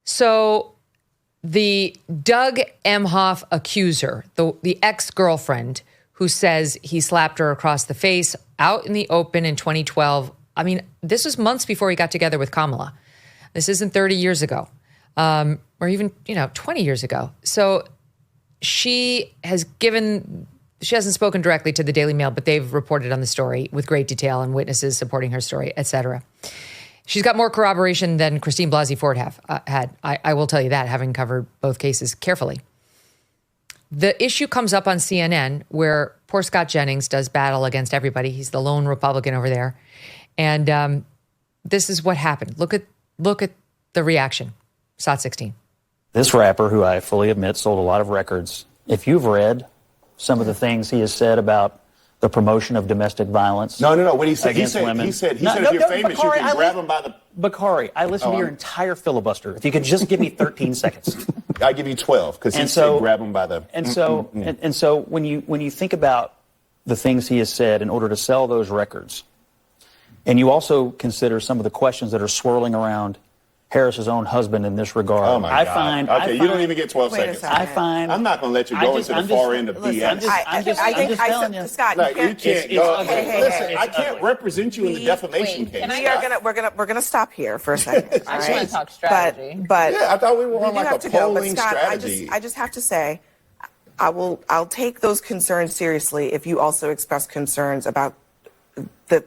So the Doug Emhoff accuser, the ex-girlfriend who says he slapped her across the face out in the open in 2012. I mean, this was months before he got together with Kamala. This isn't 30 years ago, or even, 20 years ago. So she hasn't spoken directly to the Daily Mail, but they've reported on the story with great detail and witnesses supporting her story, et cetera. She's got more corroboration than Christine Blasey Ford had. I will tell you that, having covered both cases carefully. The issue comes up on CNN where poor Scott Jennings does battle against everybody. He's the lone Republican over there. And this is what happened. Look at the reaction. SOT 16. This rapper, who I fully admit sold a lot of records, if you've read some of the things he has said about the promotion of domestic violence. No. What he said, women. He said if you're famous, Bakari, you can grab them by the... Bakari, I listened to your entire filibuster. If you could just give me 13 seconds. I give you 12 because he said grab them by the... And so when you think about the things he has said in order to sell those records, and you also consider some of the questions that are swirling around Harris's own husband in this regard. Oh my God. Okay, you don't even get 12 seconds. I'm not going to let you go into the far end of BS. I'm just telling you. Scott, you can't go. Listen, I can't represent you in the defamation case. We're gonna stop here for a second. I just want to talk strategy. But yeah, I thought we were on like a polling strategy. I just have to say, I'll take those concerns seriously if you also express concerns about the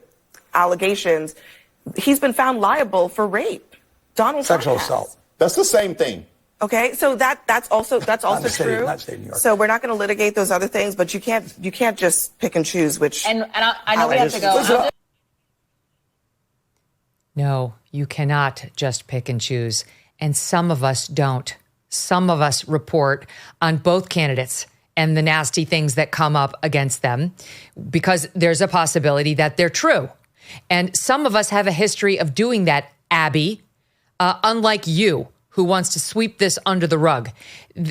allegations. He's been found liable for rape. Donald sexual Trump assault. That's the same thing. Okay, so that's also true. Not state of New York. So we're not going to litigate those other things, but you can't just pick and choose which. And I know we have to go. No, you cannot just pick and choose. And some of us don't. Some of us report on both candidates and the nasty things that come up against them because there's a possibility that they're true. And some of us have a history of doing that, Abby. Unlike you, who wants to sweep this under the rug.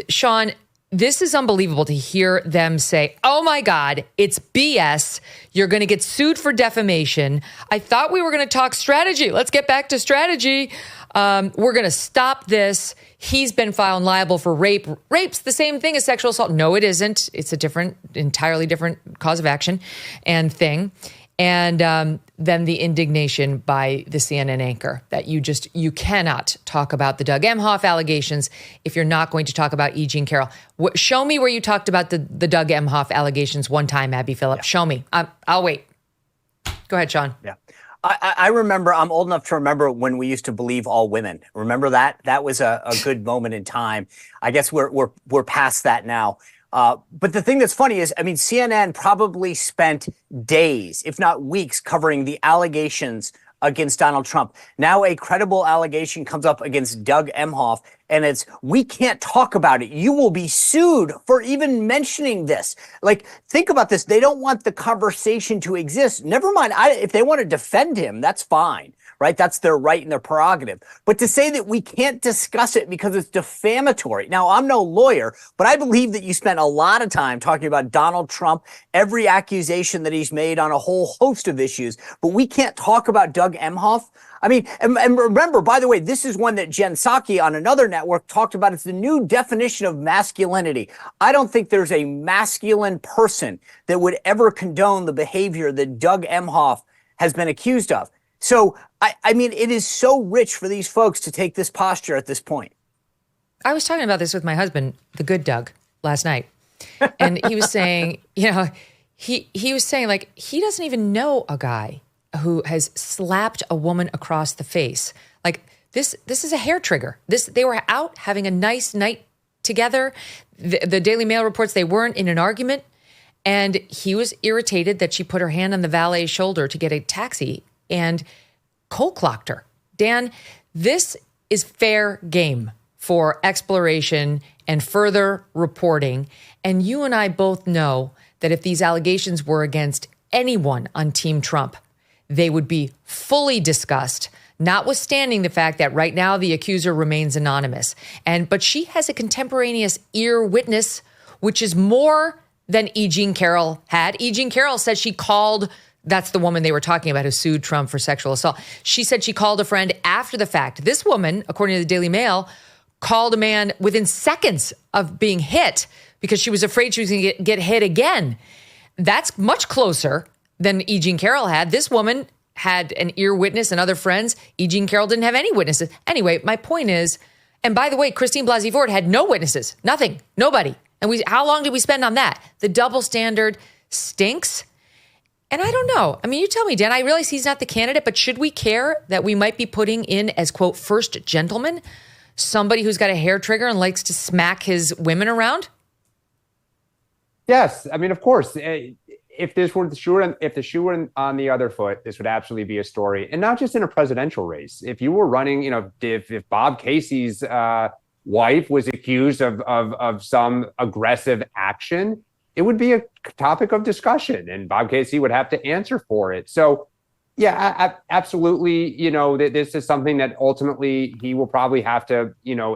Sean, this is unbelievable to hear them say, oh my God, it's BS. You're going to get sued for defamation. I thought we were going to talk strategy. Let's get back to strategy. We're going to stop this. He's been found liable for rape. Rape's the same thing as sexual assault. No, it isn't. It's a entirely different cause of action and thing. And then the indignation by the CNN anchor that you cannot talk about the Doug Emhoff allegations if you're not going to talk about E. Jean Carroll. Show me where you talked about the Doug Emhoff allegations one time, Abby Phillip. Yeah. Show me. I'll wait. Go ahead, Sean. Yeah. I remember, I'm old enough to remember when we used to believe all women. Remember that? That was a good moment in time. I guess we're past that now. But the thing that's funny is, CNN probably spent days, if not weeks, covering the allegations against Donald Trump. Now a credible allegation comes up against Doug Emhoff, and it's, we can't talk about it. You will be sued for even mentioning this. Like, think about this. They don't want the conversation to exist. Never mind. If they want to defend him, that's fine. Right? That's their right and their prerogative. But to say that we can't discuss it because it's defamatory. Now, I'm no lawyer, but I believe that you spent a lot of time talking about Donald Trump, every accusation that he's made on a whole host of issues, but we can't talk about Doug Emhoff. And remember, by the way, this is one that Jen Psaki on another network talked about. It's the new definition of masculinity. I don't think there's a masculine person that would ever condone the behavior that Doug Emhoff has been accused of. So, it is so rich for these folks to take this posture at this point. I was talking about this with my husband, the good Doug, last night. And he was saying, he was saying, like, he doesn't even know a guy who has slapped a woman across the face. Like, this is a hair trigger. They were out having a nice night together. The Daily Mail reports they weren't in an argument. And he was irritated that she put her hand on the valet's shoulder to get a taxi and cold clocked her. Dan, this is fair game for exploration and further reporting. And you and I both know that if these allegations were against anyone on Team Trump, they would be fully discussed, notwithstanding the fact that right now the accuser remains anonymous. But she has a contemporaneous ear witness, which is more than E. Jean Carroll had. E. Jean Carroll said she called... That's the woman they were talking about who sued Trump for sexual assault. She said she called a friend after the fact. This woman, according to the Daily Mail, called a man within seconds of being hit because she was afraid she was going to get hit again. That's much closer than E. Jean Carroll had. This woman had an ear witness and other friends. E. Jean Carroll didn't have any witnesses. Anyway, my point is, and by the way, Christine Blasey Ford had no witnesses, nothing, nobody. And how long did we spend on that? The double standard stinks. And I don't know. I mean, you tell me, Dan, I realize he's not the candidate, but should we care that we might be putting in as, quote, first gentleman, somebody who's got a hair trigger and likes to smack his women around? Yes. I mean, of course, if the shoe were on the other foot, this would absolutely be a story. And not just in a presidential race. If you were running, if Bob Casey's wife was accused of some aggressive action, it would be a topic of discussion and Bob Casey would have to answer for it. So, yeah, absolutely. This is something that ultimately he will probably have to,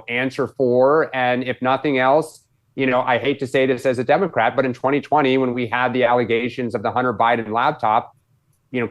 answer for. And if nothing else, I hate to say this as a Democrat, but in 2020, when we had the allegations of the Hunter Biden laptop,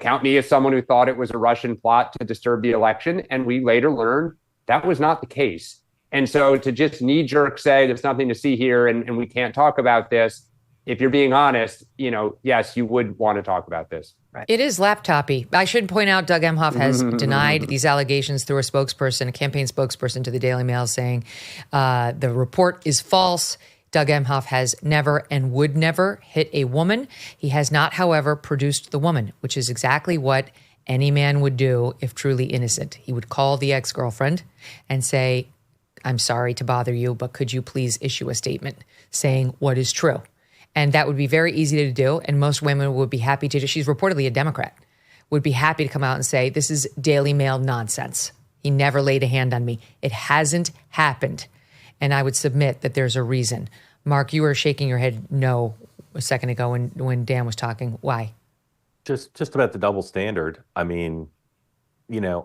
count me as someone who thought it was a Russian plot to disturb the election. And we later learned that was not the case. And so to just knee jerk say there's nothing to see here and we can't talk about this, if you're being honest, yes, you would want to talk about this. Right. It is laptopy. I should point out Doug Emhoff has denied these allegations through a campaign spokesperson to the Daily Mail, saying the report is false. Doug Emhoff has never and would never hit a woman. He has not, however, produced the woman, which is exactly what any man would do if truly innocent. He would call the ex-girlfriend and say, I'm sorry to bother you, but could you please issue a statement saying what is true? And that would be very easy to do. And most women would be happy to do. She's reportedly a Democrat, would be happy to come out and say, this is Daily Mail nonsense. He never laid a hand on me. It hasn't happened. And I would submit that there's a reason. Mark, you were shaking your head no a second ago when Dan was talking. Why? Just about the double standard. I mean,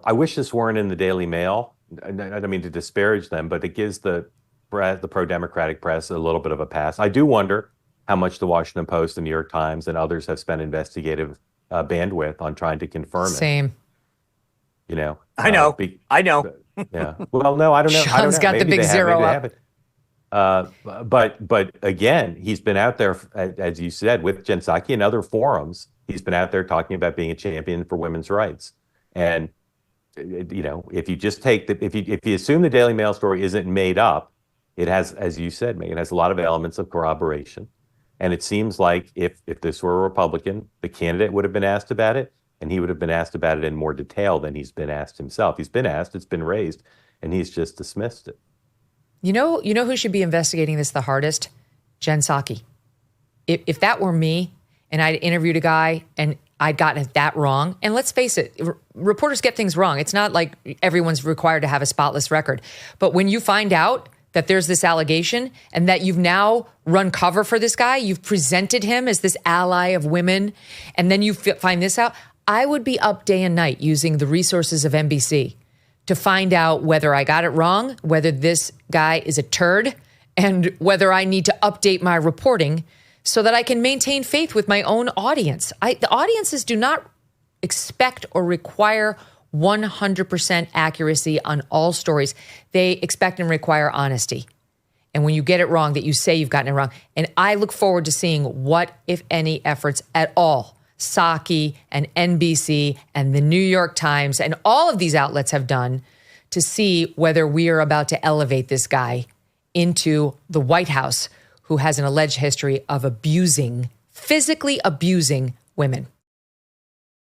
I wish this weren't in the Daily Mail. I don't mean to disparage them, but it gives the pro-democratic press a little bit of a pass. I do wonder how much the Washington Post, the New York Times, and others have spent investigative bandwidth on trying to confirm it. Same. I know. Yeah. Well, no, I don't know. Sean's got the big zero up. But again, he's been out there, as you said, with Jen Psaki and other forums. He's been out there talking about being a champion for women's rights. And if you just take if you assume the Daily Mail story isn't made up, it has, as you said, Megyn, it has a lot of elements of corroboration. And it seems like if this were a Republican, the candidate would have been asked about it, and he would have been asked about it in more detail than he's been asked himself. He's been asked, it's been raised, and he's just dismissed it. You know who should be investigating this the hardest? Jen Psaki. If that were me and I'd interviewed a guy and I'd gotten that wrong, and let's face it, reporters get things wrong. It's not like everyone's required to have a spotless record. But when you find out that there's this allegation and that you've now run cover for this guy, you've presented him as this ally of women, and then you find this out, I would be up day and night using the resources of NBC to find out whether I got it wrong, whether this guy is a turd, and whether I need to update my reporting so that I can maintain faith with my own audience. The audiences do not expect or require 100% accuracy on all stories. They expect and require honesty. And when you get it wrong, that you say you've gotten it wrong. And I look forward to seeing what, if any, efforts at all Psaki and NBC and the New York Times and all of these outlets have done to see whether we are about to elevate this guy into the White House, who has an alleged history of physically abusing women.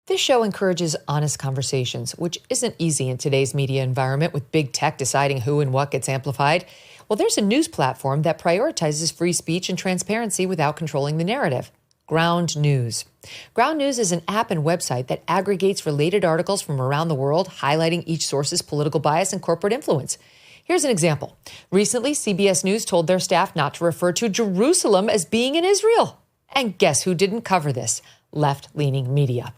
This show encourages honest conversations, which isn't easy in today's media environment with big tech deciding who and what gets amplified. Well, there's a news platform that prioritizes free speech and transparency without controlling the narrative. Ground News. Ground News is an app and website that aggregates related articles from around the world, highlighting each source's political bias and corporate influence. Here's an example. Recently, CBS News told their staff not to refer to Jerusalem as being in Israel. And guess who didn't cover this? Left-leaning media.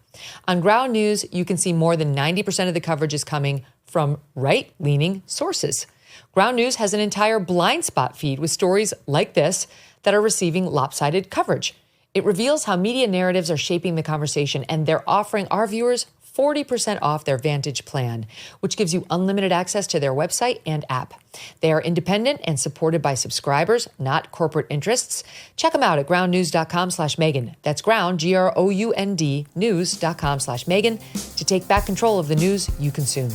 On Ground News, you can see more than 90% of the coverage is coming from right-leaning sources. Ground News has an entire blind spot feed with stories like this that are receiving lopsided coverage. It reveals how media narratives are shaping the conversation, and they're offering our viewers 40% off their Vantage plan, which gives you unlimited access to their website and app. They are independent and supported by subscribers, not corporate interests. Check them out at groundnews.com/Megyn. That's ground, GROUND, news.com/Megyn to take back control of the news you consume.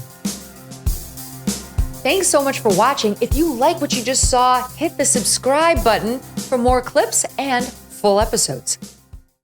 Thanks so much for watching. If you like what you just saw, hit the subscribe button for more clips and full episodes.